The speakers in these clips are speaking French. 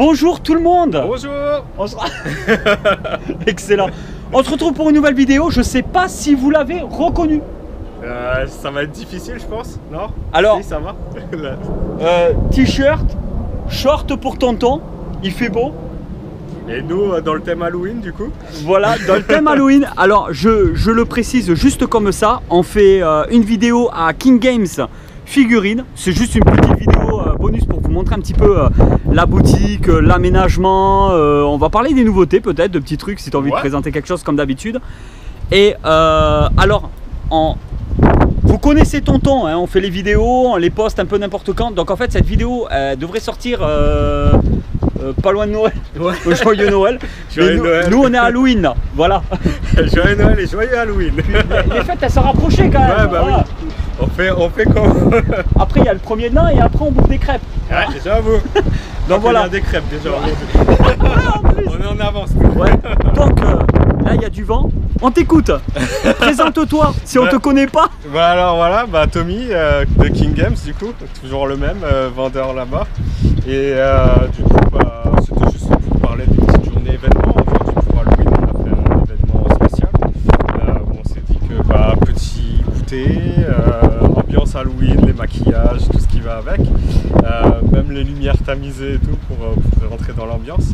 Bonjour tout le monde. Bonjour. Excellent. On se retrouve pour une nouvelle vidéo. Je sais pas si vous l'avez reconnu. Ça va être difficile, je pense, non? Alors, si, ça va. T-shirt, short pour tonton. Il fait beau. Et nous, dans le thème Halloween, du coup. Voilà, dans le thème Halloween. Alors, je le précise juste comme ça. On fait une vidéo à King Games figurines. C'est juste une petite vidéo bonus pour vous montrer un petit peu la boutique, l'aménagement. On va parler des nouveautés peut-être, de petits trucs si tu as envie de présenter quelque chose comme d'habitude. Et alors, vous connaissez Tonton, hein, on fait les vidéos, on les poste un peu n'importe quand. Donc en fait, cette vidéo devrait sortir pas loin de Noël. Ouais. Joyeux Noël. Nous, on est à Halloween là. Voilà. Joyeux Noël et joyeux Halloween. Les fêtes, elles sont rapprochées quand même. Ouais, bah voilà. Oui. On fait comme. Après, il y a le premier de l'an et après, on bouffe des crêpes. Ouais, j'avoue. Donc voilà. On a des crêpes déjà. On est en avance. Ouais. Donc là, il y a du vent. On t'écoute. Présente-toi si on te connaît pas. Bah alors voilà, bah Tommy de King Games du coup, toujours le même vendeur là-bas. Et du coup, bah, c'était juste pour parler d'une petite journée événement. Aujourd'hui pour Halloween, on a fait un événement spécial. Où on s'est dit que bah, petit goûter, ambiance Halloween, les maquillages, tout ce qui va avec. Même les lumières tamisées et tout pour rentrer dans l'ambiance.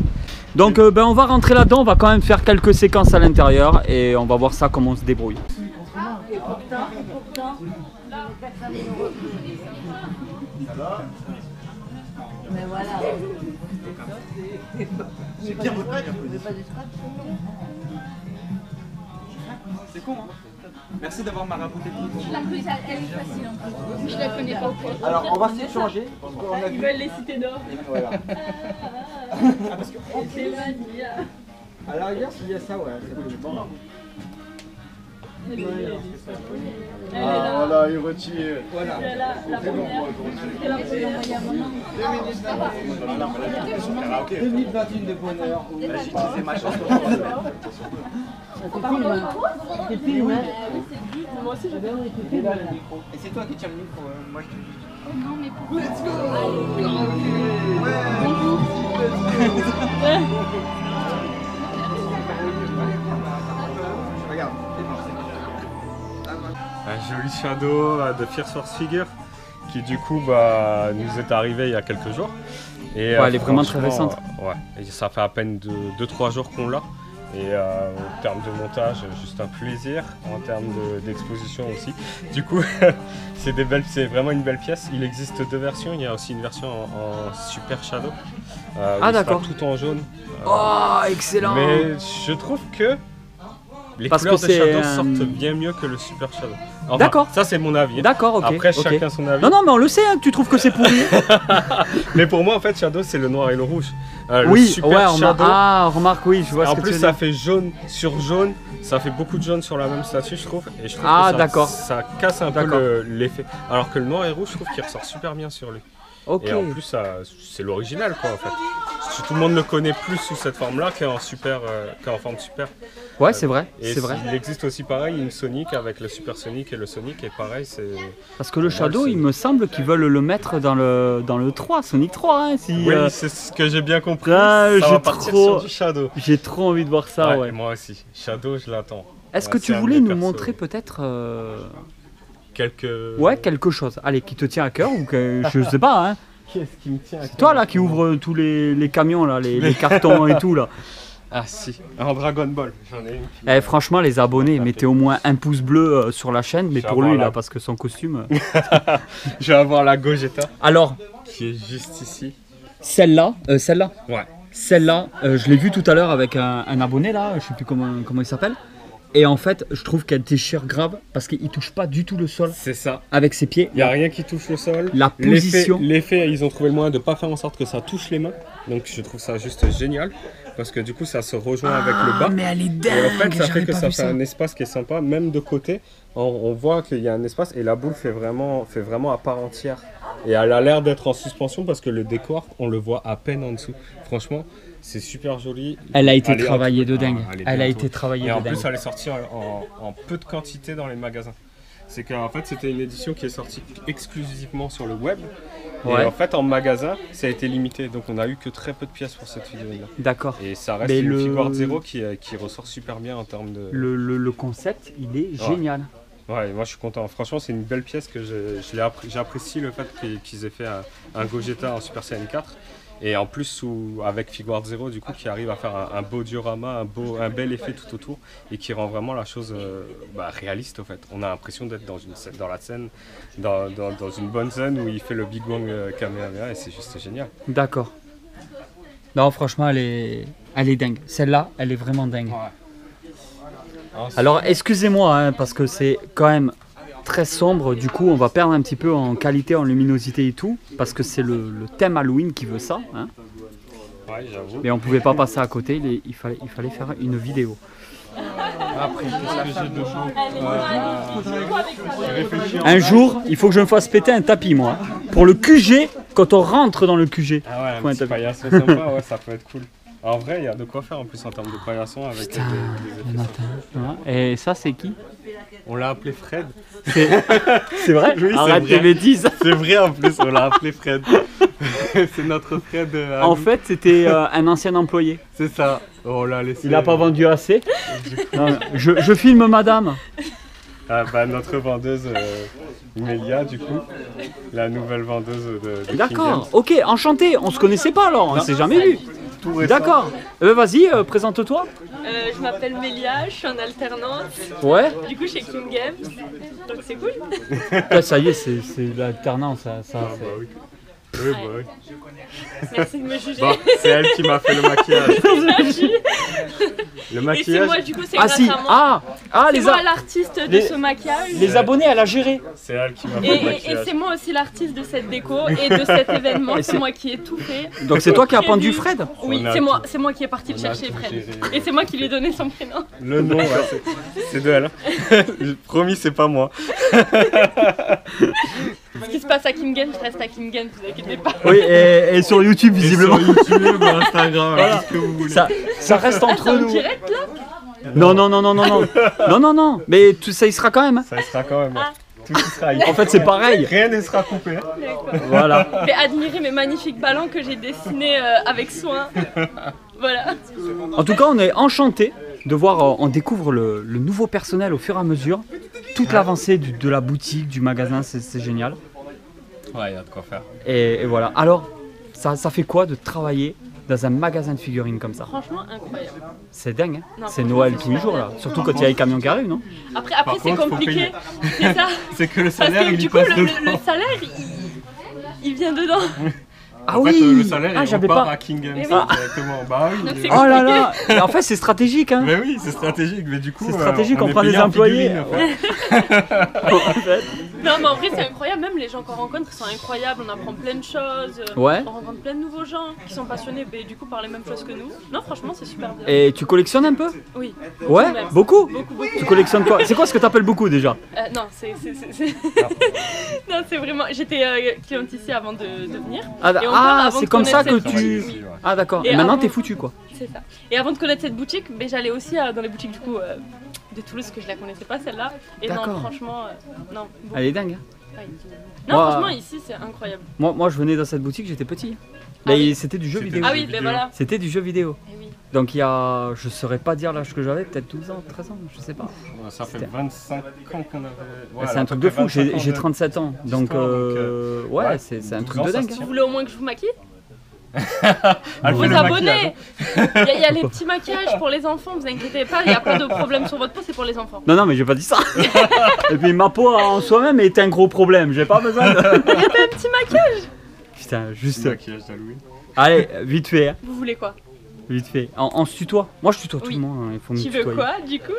Donc ben, on va rentrer là-dedans, on va quand même faire quelques séquences à l'intérieur et on va voir ça comment on se débrouille. Mais voilà. C'est bien. C'est con, hein. Merci d'avoir marabouté. Elle est facile un peu. Je la connais pas au point. Alors, on va se changer. Ils veulent les cités d'or. Voilà. Parce que C'est Mania. à la rigueur, s'il y a ça, ouais, c'est bon. Elle est Ah là. voilà, il retire. Voilà. Elle est là, la première. Elle a pris l'envoyer à maman. 2021 de bonheur. C'est ma chance. C'est film, hein. Moi aussi, je vais. Et c'est toi qui tiens le micro, moi je te dis. Non, mais pour. Let's go. Regarde. Un joli shadow de Fierce Force Figure qui du coup bah, nous est arrivé il y a quelques jours. Et, Ouais, elle est vraiment très franchement, récente. Ouais, et ça fait à peine 2-3 jours qu'on l'a. Et en termes de montage, juste un plaisir. En termes d'exposition aussi. Du coup, c'est vraiment une belle pièce. Il existe deux versions. Il y a aussi une version en Super Shadow. Ah, d'accord. Tout en jaune. Oh, excellent. Mais je trouve que les Parce couleurs que de c'est, Shadow sortent bien mieux que le Super Shadow. Enfin, D'accord. Ça c'est mon avis. D'accord, ok. Après ok. chacun son avis. Non, non, mais on le sait hein, que tu trouves que c'est pourri. Mais pour moi en fait Shadow c'est le noir et le rouge. Le Oui, Super ouais, Shadow. remarque, oui, je vois ce En que plus tu veux ça dire. fait jaune sur jaune. Ça fait beaucoup de jaune sur la même statue je trouve. Et je trouve Ah, que d'accord. ça casse un D'accord. peu l'effet. Alors que le noir et rouge je trouve qu'il ressort super bien sur lui. Ok. Et en plus c'est l'original quoi en fait. Tout le monde le connaît plus sous cette forme là qu'en forme super. Ouais, c'est vrai, Et c'est vrai. il existe aussi pareil une Sonic avec le Super Sonic et le Sonic et pareil c'est... Parce que le Shadow, Ouais, il me semble qu'ils veulent le mettre dans le 3, Sonic 3. Hein, si, Oui c'est ce que j'ai bien compris, Ah, ça j'ai va partir trop- sur du Shadow. j'ai trop envie de voir ça, ouais. Moi aussi, Shadow je l'attends. Est-ce Ouais, que c'est tu un voulais des nous persos. montrer peut-être Quelques... ouais, quelque chose, allez, qui te tient à cœur ou que je sais pas, hein. Qu'est-ce qui me tient à C'est toi là qui ouvre tous les camions là, les cartons et tout là. Ah si, en Dragon Ball, j'en ai une. Eh, franchement, les abonnés, mettez au moins un pouce bleu sur la chaîne, mais Je vais pour lui avoir là, la- parce que son costume. Je vais avoir la Gogeta Alors, qui est juste ici. celle-là, Ouais. celle-là, je l'ai vue tout à l'heure avec un abonné là, je sais plus comment il s'appelle. Et en fait, je trouve qu'elle déchire grave parce qu'il touche pas du tout le sol C'est ça. avec ses pieds. Il n'y a rien qui touche le sol. La position. L'effet, ils ont trouvé le moyen de ne pas faire en sorte que ça touche les mains. Donc je trouve ça juste génial. Parce que du coup, ça se rejoint avec le bas. Mais elle est Et dingue. en fait, ça fait j'avais que pas ça vu fait un espace qui est sympa. Même de côté, on voit qu'il y a un espace et la boule fait vraiment à part entière. Et elle a l'air d'être en suspension parce que le décor, on le voit à peine en dessous. Franchement, c'est super joli. Elle a été Elle est travaillée de entourée- dingue. elle est Elle a bien été entourée. travaillée Et en de dingue. plus, elle est sortie en peu de quantité dans les magasins. C'est qu'en fait, c'était une édition qui est sortie exclusivement sur le web. Ouais. Et en fait, en magasin, ça a été limité. Donc, on a eu que très peu de pièces pour cette figurine-là. D'accord. Et ça reste Mais une Figuart Zero qui ressort super bien en termes de... Le concept, il est génial. Ouais, moi je suis content. Franchement, c'est une belle pièce que j'apprécie le fait qu'ils aient fait un Gogeta en Super Saiyan 4. Et en plus, avec Figuart Zero, du coup, qui arrive à faire un beau diorama, un bel effet tout autour et qui rend vraiment la chose réaliste, au fait. On a l'impression d'être dans la scène, dans une bonne scène où il fait le Big Bang Kamehameha et c'est juste génial. D'accord. Non, franchement, elle est dingue. Celle-là, elle est vraiment dingue. Alors, excusez-moi, hein, parce que c'est quand même très sombre. Du coup, on va perdre un petit peu en qualité, en luminosité et tout, parce que c'est le thème Halloween qui veut ça. Hein. Ouais, j'avoue. Mais on pouvait pas passer à côté. Il fallait faire une vidéo. Après, qu'est-ce que j'ai de chaud Un jour, il faut que je me fasse péter un tapis, moi. Pour le QG, quand on rentre dans le QG. Ah ouais, Faut un un petit tapis. paillasson sympa, ouais, ça peut être cool. En vrai, il y a de quoi faire en plus en termes de paillasson avec des effets. Et ça, c'est qui? On l'a appelé Fred. C'est vrai? Oui, c'est Arrête vrai. tes bêtises. C'est vrai en plus, on l'a appelé Fred. C'est notre Fred. En fait, c'était un ancien employé. C'est ça. On l'a laissé. Il n'a pas vendu assez. Non, je filme madame. Ah, notre vendeuse Mélia, du coup. La nouvelle vendeuse de King D'accord, ok, enchanté. On se connaissait pas alors, on s'est jamais vu. Tout récent. D'accord. Vas-y, présente-toi. Je m'appelle Mélia, je suis en alternance, Ouais. du coup chez King Games, donc c'est cool. Là, ça y est, c'est l'alternance. Ça, Ah, c'est- bah oui. Oui, bah oui. Merci de me juger. Bon, c'est elle qui m'a fait le maquillage. Le Et c'est maquillage, moi, du coup, c'est Ah grâce si, à moi. ah C'est les, moi l'artiste de les- ce maquillage. les abonnés, elle a géré. c'est elle qui m'a fait le Et maquillage. c'est moi aussi l'artiste de cette déco et de cet événement. Et C'est c'est- moi qui ai tout fait. Donc c'est toi qui as Prévu. pendu Fred? Oui, On a c'est moi qui est parti le on a chercher, tout Fred. géré. Et c'est moi qui lui ai donné son prénom. Le nom, ouais, c'est de elle. Promis, c'est pas moi. Ce qui se passe à King Games reste à King Games, vous inquiétez pas. Oui, et sur YouTube visiblement. Sur YouTube, Instagram, Voilà. tout ce que vous voulez. Ça reste Ah, c'est entre en nous. direct là? Non, non, non, non, non, non. Non, non, non. Mais ça y sera quand même. Hein. Ça y sera quand même. Ah. Tout y sera. En fait, c'est pareil. Rien ne sera coupé. D'accord. Voilà. Mais admirez mes magnifiques ballons que j'ai dessinés avec soin. Voilà. En tout cas, on est enchanté de voir, on découvre le nouveau personnel au fur et à mesure. Toute l'avancée de la boutique, du magasin, c'est génial. Ouais, il y a de quoi faire. Et voilà. Alors, ça fait quoi de travailler dans un magasin de figurines comme ça? Franchement, incroyable. C'est dingue, hein. Non, C'est franchement, Noël c'est tous les super jours là. bien. Surtout quand il y a les camions qui arrivent, non? Après c'est contre, faut compliqué. payer. C'est ça. C'est que le Parce salaire, que il du y coup, passe le dedans. salaire, il vient dedans. Ah En oui. fait, le salaire, il j'avais repart pas. à King Games Mais oui. directement. Bah oui. Donc, c'est Oh là là. Et en fait, c'est stratégique, hein. Mais oui, c'est stratégique. Mais du coup, C'est stratégique, on est prend des payé en employés. figurines, en fait. En fait. Non, mais en vrai, c'est incroyable. Même les gens qu'on rencontre, ils sont incroyables. On apprend plein de choses. Ouais. On rencontre plein de nouveaux gens qui sont passionnés, mais du coup, par les mêmes choses que nous. Non, franchement, c'est super bien. Et tu collectionnes un peu? Oui. Ouais. même. Beaucoup. Beaucoup, beaucoup. Tu collectionnes quoi? C'est quoi ce que t'appelles beaucoup déjà? Non, non, c'est vraiment. J'étais cliente ici avant de venir. Ah, Et encore, avant c'est de comme ça que connaître cette tu. boutique, oui. Ah d'accord. Et Et maintenant avant- t'es foutu quoi. C'est ça. Et avant de connaître cette boutique, ben, j'allais aussi dans les boutiques du coup de Toulouse, que je la connaissais pas celle-là. Et non, D'accord. franchement, non. Bon, Elle est dingue. Hein. ouais. Non, Moi- franchement, ici c'est incroyable. Moi je venais dans cette boutique, j'étais petit. Ah Mais oui. c'était du jeu C'était vidéo. Ah jeux oui, ben vidéo. voilà. C'était du jeu vidéo. Eh oui. Donc il y a, je saurais pas dire l'âge que j'avais, peut-être 12 ans, 13 ans, je sais pas. Ouais, ça fait C'était- 25 ans qu'on avait. Ouais, c'est à un peu truc de près fou, 25 ans j'ai de- 37 ans. Donc d'histoire, ouais, ouais, c'est un 12 truc ans, de ça dingue. se Vous tient. voulez au moins que je vous maquille? Elle Vos fait le abonnés. maquillage. Il y a les petits maquillages pour les enfants, vous inquiétez pas, il n'y a pas de problème sur votre peau, c'est pour les enfants. Non, non, mais j'ai pas dit ça. Et puis ma peau en soi-même est un gros problème, j'ai pas besoin de. Il y a pas un petit maquillage. Putain, juste. Le maquillage d'Halloween. Allez, vite fait, hein, Vous voulez quoi? vite fait. On se tutoie. Moi je tutoie tout Oui. le monde, hein, il faut me Tu veux tutoyer. quoi du coup?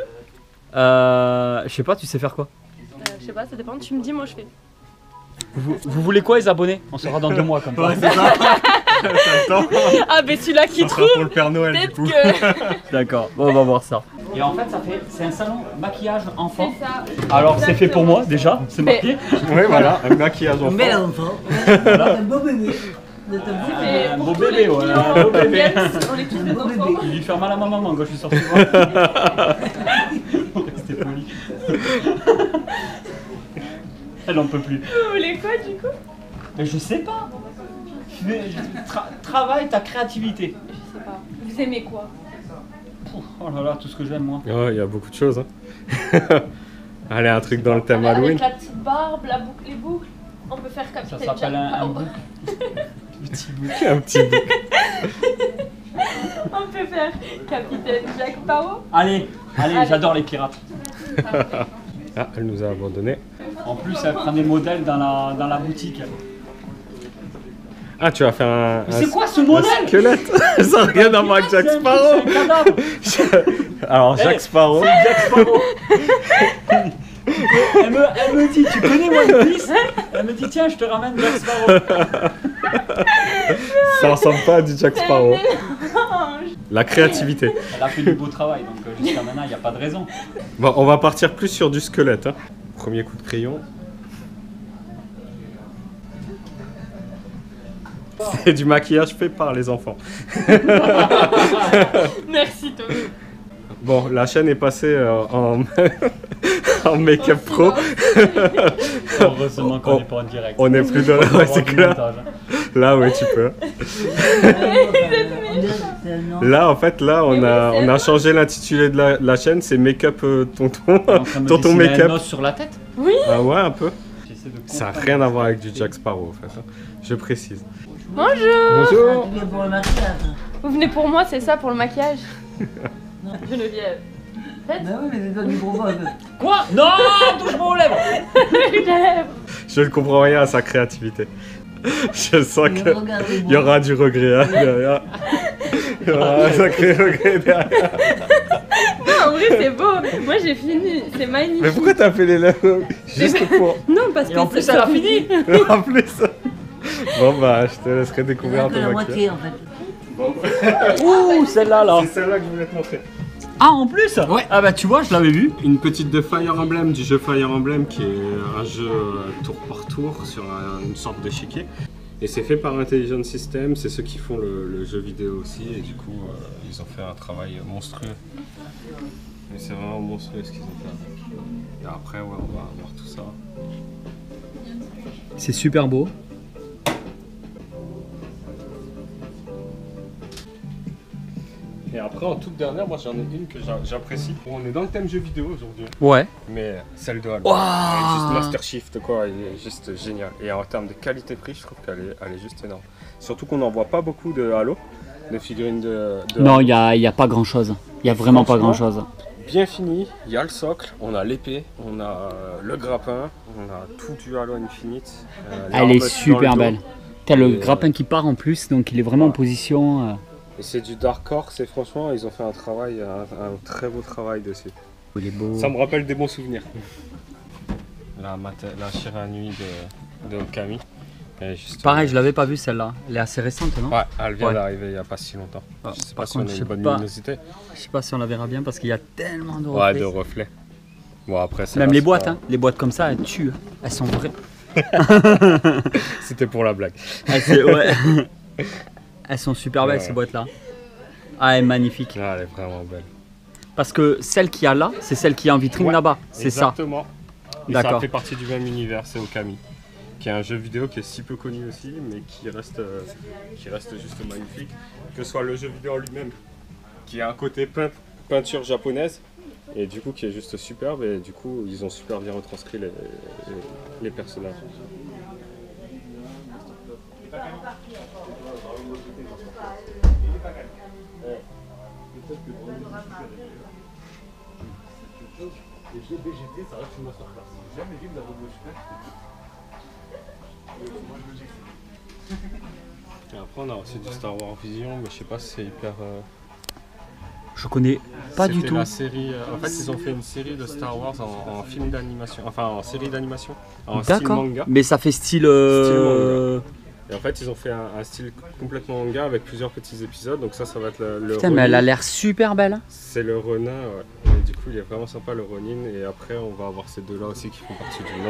Je sais pas, tu sais faire quoi? Je sais pas, ça dépend, tu me dis, moi je fais. Vous voulez quoi les abonnés? On sera dans 2 mois comme ça. Ouais, c'est ça. T'as le temps. Ah, ben celui-là qui Ça sera trouve, pour le Père Noël, du peut-être coup. que. D'accord, bon, on va voir ça. Et en fait, c'est un salon maquillage enfant. C'est ça. Alors c'est fait pour moi déjà, c'est Mais- marqué. Oui, voilà, un maquillage enfant. Bel enfant. Un beau bébé. Vous êtes un beau bébé. Et Un pour beau tous bébé, les ouais, clients un beau bébé. Games, on est tous des beau enfants. bébé. Il lui fait mal à ma maman quand je suis sorti voir. C'était poli. Elle en peut plus. Vous voulez quoi du coup? Mais je sais pas. Travaille ta créativité. Je sais pas. Vous aimez quoi? Oh là là, tout ce que j'aime moi. Ouais, il y a beaucoup de choses. Hein. Allez, un truc dans le thème Halloween. Avec la petite barbe, la boucle, les boucles. On peut faire Ça Capitaine s'appelle Jack un Sparrow. bouc. Petit bouc. Un petit bout. On peut faire Capitaine Jack Sparrow. Allez, Allez. j'adore les pirates. Ah, elle nous a abandonnés. En plus, elle prend des modèles dans la boutique. Ah, tu vas faire un. Mais c'est quoi ce un modèle? squelette. Ça n'a rien à voir avec Jack Sparrow. C'est un cadavre. Alors, Jack Sparrow. C'est Jack Sparrow. Elle me dit, tu connais One Piece? Elle me dit, tiens, je te ramène Jack Sparrow. Ça ressemble pas à du Jack Sparrow. La créativité. Elle a fait du beau travail, donc jusqu'à maintenant, il n'y a pas de raison. Bon, on va partir plus sur du squelette. Hein. Premier coup de crayon. C'est du maquillage fait par les enfants. Merci Tommy. Bon, la chaîne est passée en, en make-up pro. Heureusement qu'on n'est pas en direct. On est plus dans la... Ouais, c'est clair. Là, ouais, tu peux. Là, en fait, là, on a changé l'intitulé de la chaîne. C'est Make-up Tonton. Tonton Make-up. Sur la tête. Oui. Ah ouais, un peu. J'essaie de Ça n'a comprendre. rien à voir avec du Jack Sparrow, en fait. Hein. Je précise. Bonjour. Bonjour. Tu viens pour le maquillage. Vous venez pour moi, c'est ça, pour le maquillage? Geneviève. Faites. Bah oui, mais c'est toi du gros vogue. Quoi? Non, touche-moi aux lèvres. Je ne comprends rien à sa créativité. Je sens que Regardez, il y aura du regret hein, derrière. Il y aura un sacré regret derrière. Non, en vrai, c'est beau. Moi, j'ai fini. C'est magnifique. Mais pourquoi t'as fait les lèvres juste pour... Non, parce que Et en plus, c'est elle a ça. fini. En plus. Bon bah, je te laisserai découvrir que ton la maquillage. moitié en fait. Ouh, celle-là là. C'est celle-là que je voulais te montrer. Ah, en plus? Ouais. Ah bah tu vois, je l'avais vu. Une petite de Fire Emblem, du jeu Fire Emblem qui est un jeu tour par tour sur une sorte d'échiquier. Et c'est fait par Intelligent System, c'est ceux qui font le jeu vidéo aussi et du coup ils ont fait un travail monstrueux. Mais c'est vraiment monstrueux ce qu'ils ont fait. Et après ouais, on va voir tout ça. C'est super beau. Et après en toute dernière, moi j'en ai une que j'apprécie. On est dans le thème jeu vidéo aujourd'hui. Ouais. Mais celle de Halo. Wow. Elle est juste Master Shift quoi, elle est juste géniale. Et en termes de qualité-prix, je trouve qu'elle est juste énorme. Surtout qu'on n'en voit pas beaucoup de Halo, de figurines de Non, Halo. il y a pas grand-chose. Il y a vraiment pas Franchement, grand-chose. Bien fini, il y a le socle, on a l'épée, on a le grappin, on a tout du Halo Infinite. Elle l'arme est dans le super dos. belle. T'as le Et, grappin qui part en plus, donc il est vraiment en position. Et c'est du Dark Horse et franchement ils ont fait un travail, un très beau travail dessus. Il est beau. Ça me rappelle des bons souvenirs. La chair à nuit de Okami. Elle est juste- Pareil, je l'avais pas vue celle-là. Elle est assez récente, non? Ouais, elle vient Ouais. d'arriver il n'y a pas si longtemps. Ah, Je sais par pas si contre, on a je une sais bonne pas. luminosité. Je sais pas si on la verra bien parce qu'il y a tellement de Ouais, reflets. de reflets. Bon après ça Même va, les c'est boîtes, pas- hein. Les boîtes comme ça, elles tuent. Elles sont vraies. C'était pour la blague. Ouais. Elles sont super belles Ouais. ces boîtes-là. Ah, elle est magnifique. Ah, elle est vraiment belle. Parce que celle qu'il y a là, c'est celle qui est en vitrine Ouais, là-bas. C'est ça. Exactement. Et ça D'accord. fait partie du même univers, c'est Okami. Qui est un jeu vidéo qui est si peu connu aussi, mais qui reste juste magnifique. Que ce soit le jeu vidéo en lui-même, qui a un côté peinture japonaise, et du coup qui est juste superbe, et du coup ils ont super bien retranscrit les personnages. Et après on a aussi du Star Wars Vision, mais je sais pas si c'est hyper... Je connais pas du C'était tout. la série, en fait ils ont fait une série de Star Wars en film d'animation, enfin en série d'animation, en style D'accord. manga. Mais ça fait style. Et en fait ils ont fait un style complètement manga avec plusieurs petits épisodes, donc ça va être le Putain, mais elle a Ronin. l'air super belle. C'est le Ronin, ouais. Et du coup il est vraiment sympa le Ronin, et après on va avoir ces deux là aussi qui font partie d'un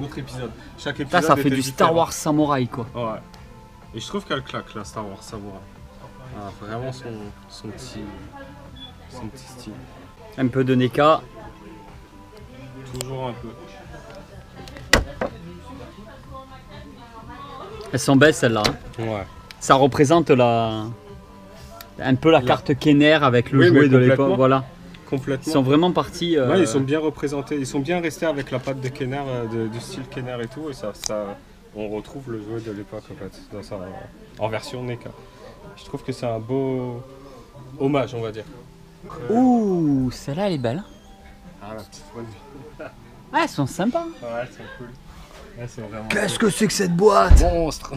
autre épisode. Chaque épisode Là, ça fait était du différent. Star Wars samouraï quoi. Ouais. Et je trouve qu'elle claque la Star Wars Samurai. Ah, vraiment son petit style. Un peu de NECA. Toujours un peu. Elles sont belles celles-là. Hein. Ouais. Ça représente un peu la carte Kenner avec le Oui, jouet mais de l'époque. complètement. Voilà. Complètement. Ils sont vraiment partis. Ouais, ils sont bien représentés, ils sont bien restés avec la patte de Kenner, du style Kenner et tout, et ça, on retrouve le jouet de l'époque en fait, en version NECA. Je trouve que c'est un beau hommage, on va dire. Ouh, celle-là elle est belle. Ah, la petite bonne. Ouais, elles sont sympas. Ouais, elles sont cool. Ouais, c'est vraiment Qu'est-ce que c'est que cette boîte? monstre.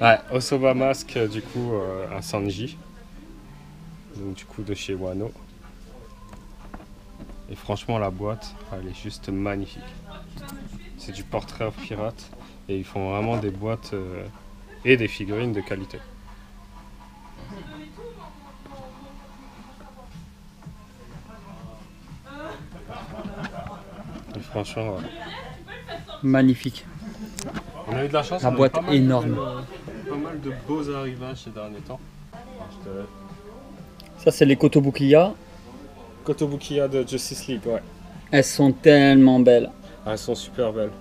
Ouais, Osoba Mask, du coup, un Sanji. Donc, du coup, de chez Wano. Et franchement, la boîte, elle est juste magnifique. C'est du Portrait of Pirate. Et ils font vraiment des boîtes et des figurines de qualité. Et franchement, ouais. Magnifique. On a eu de la chance. La on a eu boîte pas mal énorme. Pas mal de beaux arrivages ces derniers temps. Ça c'est les Kotobukiya. Kotobukiya de Justice League, ouais. Elles sont tellement belles. Ah, elles sont super belles.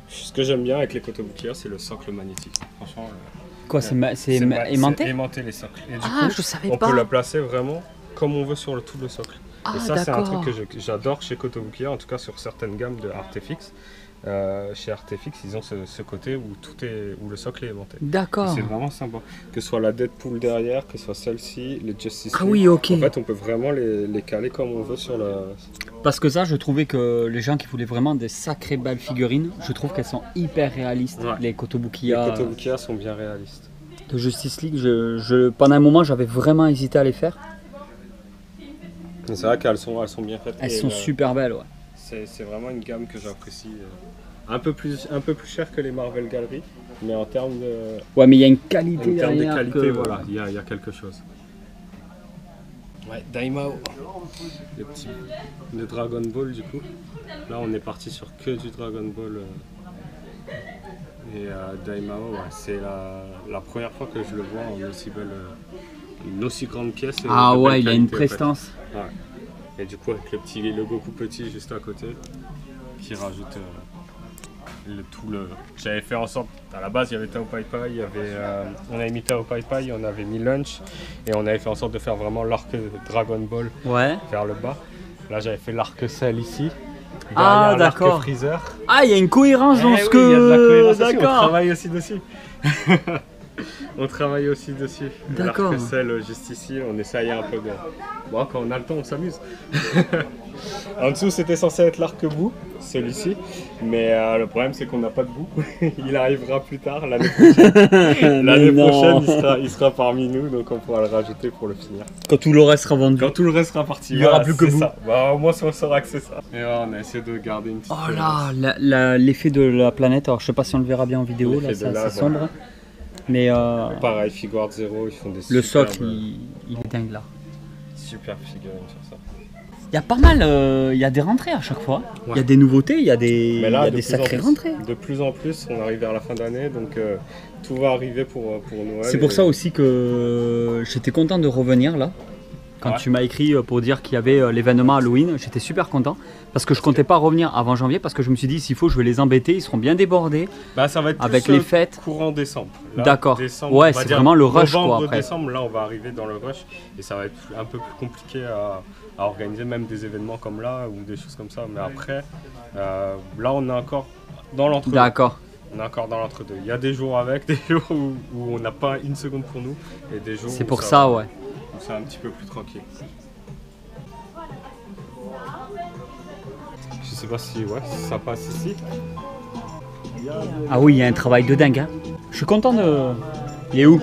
Ce que j'aime bien avec les Kotobukiya, c'est le socle magnétique. Franchement, Quoi, c'est c'est aimanté? aimanté les socles. Et du Ah, coup, je savais on pas. peut la placer vraiment comme on veut sur tout le socle. Ah, Et ça, c'est un d'accord. truc que j'adore chez Kotobukiya, en tout cas sur certaines gammes de Artefix. Chez Artefix, ils ont ce côté où où le socle est aimanté. D'accord. C'est vraiment sympa. Que ce soit la Deadpool derrière, que ce soit celle-ci, les Justice Ah League. oui, ok. En fait, on peut vraiment les caler comme on veut sur la... Parce que ça, je trouvais que les gens qui voulaient vraiment des sacrées belles figurines, je trouve qu'elles sont hyper réalistes. Ouais. Les Les Kotobukiya Kotobukiya sont bien réalistes. de Justice League, pendant un moment, j'avais vraiment hésité à les faire. Et c'est vrai qu'elles sont bien faites. Elles Et sont super belles, ouais. C'est vraiment une gamme que j'apprécie. Un peu plus cher que les Marvel Gallery, mais en termes de, Ouais, mais il y a une qualité de derrière qualité, que- voilà, il y a quelque chose. Ouais, Daimao, le Dragon Ball du coup. Là, on est parti sur que du Dragon Ball. Et Daimao, ouais, c'est la première fois que je le vois en aussi belle, une aussi grande pièce. Et Ah de ouais, belle il a une qualité, en fait. prestance. Ouais. Et du coup, avec le Goku petit juste à côté, qui rajoute J'avais fait en sorte, à la base, il y avait Tao Pai Pai, on avait mis Tao Pai Pai, on avait mis Lunch, et on avait fait en sorte de faire vraiment l'arc Dragon Ball Ouais. vers le bas. Là, j'avais fait l'arc Cell ici. Ah, derrière l'arc d'accord. Freezer. Ah, il y a une cohérence dans Eh ce oui, que... il y a de la cohérence aussi, on D'accord. travaille aussi dessus. On travaille aussi dessus. D'accord. L'arc Cell juste ici, on essaye un peu de... Bon, quand on a le temps, on s'amuse. En dessous, c'était censé être l'arc-bout, celui-ci. Mais le problème, c'est qu'on n'a pas de bout. Il arrivera plus tard, l'année prochaine. L'année non. prochaine, il sera parmi nous, donc on pourra le rajouter pour le finir. Quand tout le reste sera vendu. Quand tout le reste sera parti, Il y aura voilà, plus que c'est bout. ça. Bah, au moins, on saura que c'est ça. Et ouais, on a essayé de garder une petite... Oh là, l'effet de la planète, alors je sais pas si on le verra bien en vidéo, là, L'effet de c'est lave, assez sombre. Mais Pareil, Figuard Zero, ils font des le superbes- socle, il est dingue là. super figurines sur ça. Il y a pas mal, il y a des rentrées à chaque fois. Il y a Ouais. des nouveautés, il y a des, Mais là, il y a de des plus en sacrées plus. rentrées. De plus en plus, on arrive vers la fin d'année, donc tout va arriver pour Noël. C'est pour et- ça aussi que j'étais content de revenir là. Quand Ouais. tu m'as écrit pour dire qu'il y avait l'événement Halloween, j'étais super content parce que je comptais pas revenir avant janvier parce que je me suis dit s'il faut je vais les embêter, ils seront bien débordés Bah, ça va être avec plus, les fêtes. courant décembre. Là, D'accord. décembre, Ouais, on va c'est dire vraiment le rush, quoi, novembre, après. décembre, là, on va arriver dans le rush et ça va être un peu plus compliqué à organiser même des événements comme là ou des choses comme ça. Mais après, là, on est encore dans l'entre-deux. D'accord. On est encore dans l'entre-deux. Il y a des jours avec, des jours où on n'a pas une seconde pour nous et des jours C'est où pour ça, ouais. où c'est un petit peu plus tranquille. Je sais pas si ça passe ici. Ah oui, il y a un travail de dingue. Hein. Je suis content de. Il est où?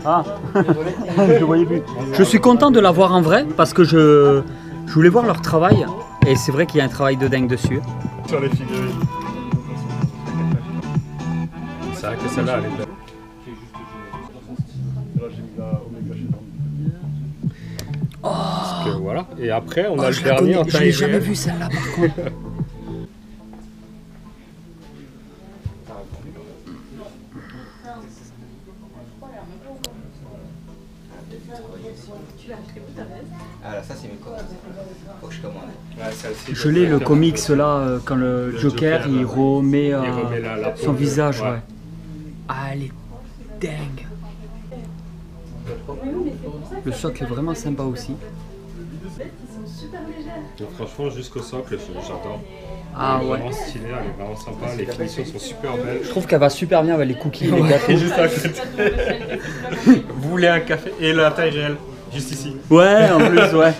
Ah, je le voyais plus. Je suis content de l'avoir en vrai parce que je voulais voir leur travail et c'est vrai qu'il y a un travail de dingue dessus. Sur les figurines. C'est vrai que celle-là elle est belle. Parce que voilà. Et après on a le dernier en je taille l'ai jamais réelle. vu celle-là par contre. Ah là, ça c'est mes commandes. Faut que je commande. Ouais, celle-ci, Je l'ai le comics là quand le Le Joker Joker, il remet, il remet la peau son de- visage. ouais. Ouais. Ah, elle est dingue. Le socle est vraiment sympa aussi. Donc, franchement, jusqu'au socle, j'adore. Ah Elle est ouais. vraiment stylée, elle est vraiment sympa, les finitions sont super belles. Je trouve qu'elle va super bien avec les cookies et les gâteaux. Et juste à côté. Vous voulez un café? Et la taille réelle, juste ici. Ouais, en plus, ouais.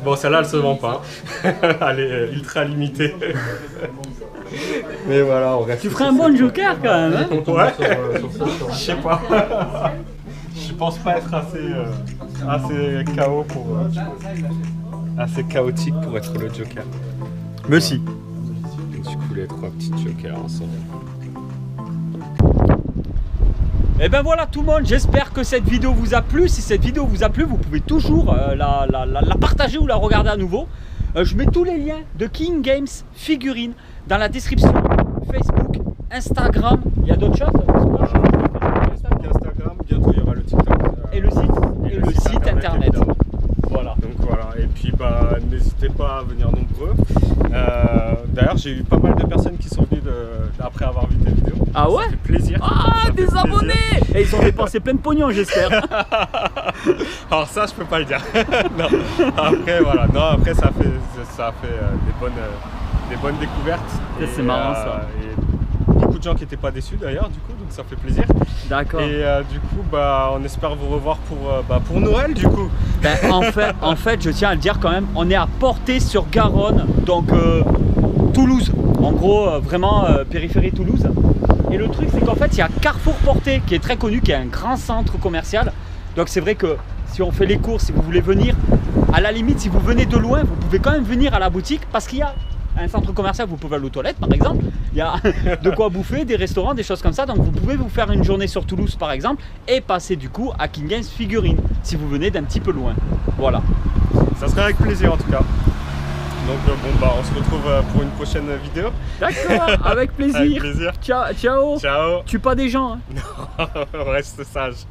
Bon, celle-là, elle se vend pas. Elle est ultra limitée. Mais voilà, on reste. Tu ferais un bon joker quand même, hein? Ouais, je sais pas. Je pense pas être assez KO pour. Assez chaotique pour être le joker. Mais si. Du coup, les 3 petits jokers ensemble. Et ben voilà tout le monde, j'espère que cette vidéo vous a plu. Si cette vidéo vous a plu, vous pouvez toujours la partager ou la regarder à nouveau. Je mets tous les liens de King Games Figurines dans la description. Facebook, Instagram, il y a d'autres choses. Facebook, Instagram, bientôt il y aura le TikTok. Et le site internet. Évidemment. Voilà. Donc voilà, et puis bah n'hésitez pas à venir nombreux. D'ailleurs j'ai eu pas mal de personnes qui sont venues après avoir vu tes vidéos. Ah ouais? Ça fait plaisir. Ah, Ça fait des plaisir. abonnés! Et ils ont dépensé plein de pognon, j'espère. Alors ça je peux pas le dire. Non. Après voilà, non après ça fait des bonnes découvertes. C'est marrant ça. Et beaucoup de gens qui n'étaient pas déçus d'ailleurs du coup, donc ça fait plaisir. D'accord. Et du coup bah on espère vous revoir pour Noël du coup. Ben, en fait, je tiens à le dire quand même, on est à Portée-sur-Garonne, donc Toulouse. En gros, vraiment périphérie Toulouse. Et le truc, c'est qu'en fait, il y a Carrefour Portée qui est très connu, qui est un grand centre commercial. Donc c'est vrai que si on fait les courses, si vous voulez venir, à la limite, si vous venez de loin, vous pouvez quand même venir à la boutique parce qu'il y a un centre commercial, vous pouvez aller aux toilettes par exemple, il y a de quoi bouffer, des restaurants, des choses comme ça, donc vous pouvez vous faire une journée sur Toulouse par exemple et passer du coup à King Games Figurines si vous venez d'un petit peu loin. Voilà. Ça serait avec plaisir en tout cas. Donc bon bah on se retrouve pour une prochaine vidéo. D'accord, avec plaisir. Avec plaisir. Ciao, ciao. Ciao. Tue pas des gens. Hein. On reste sage.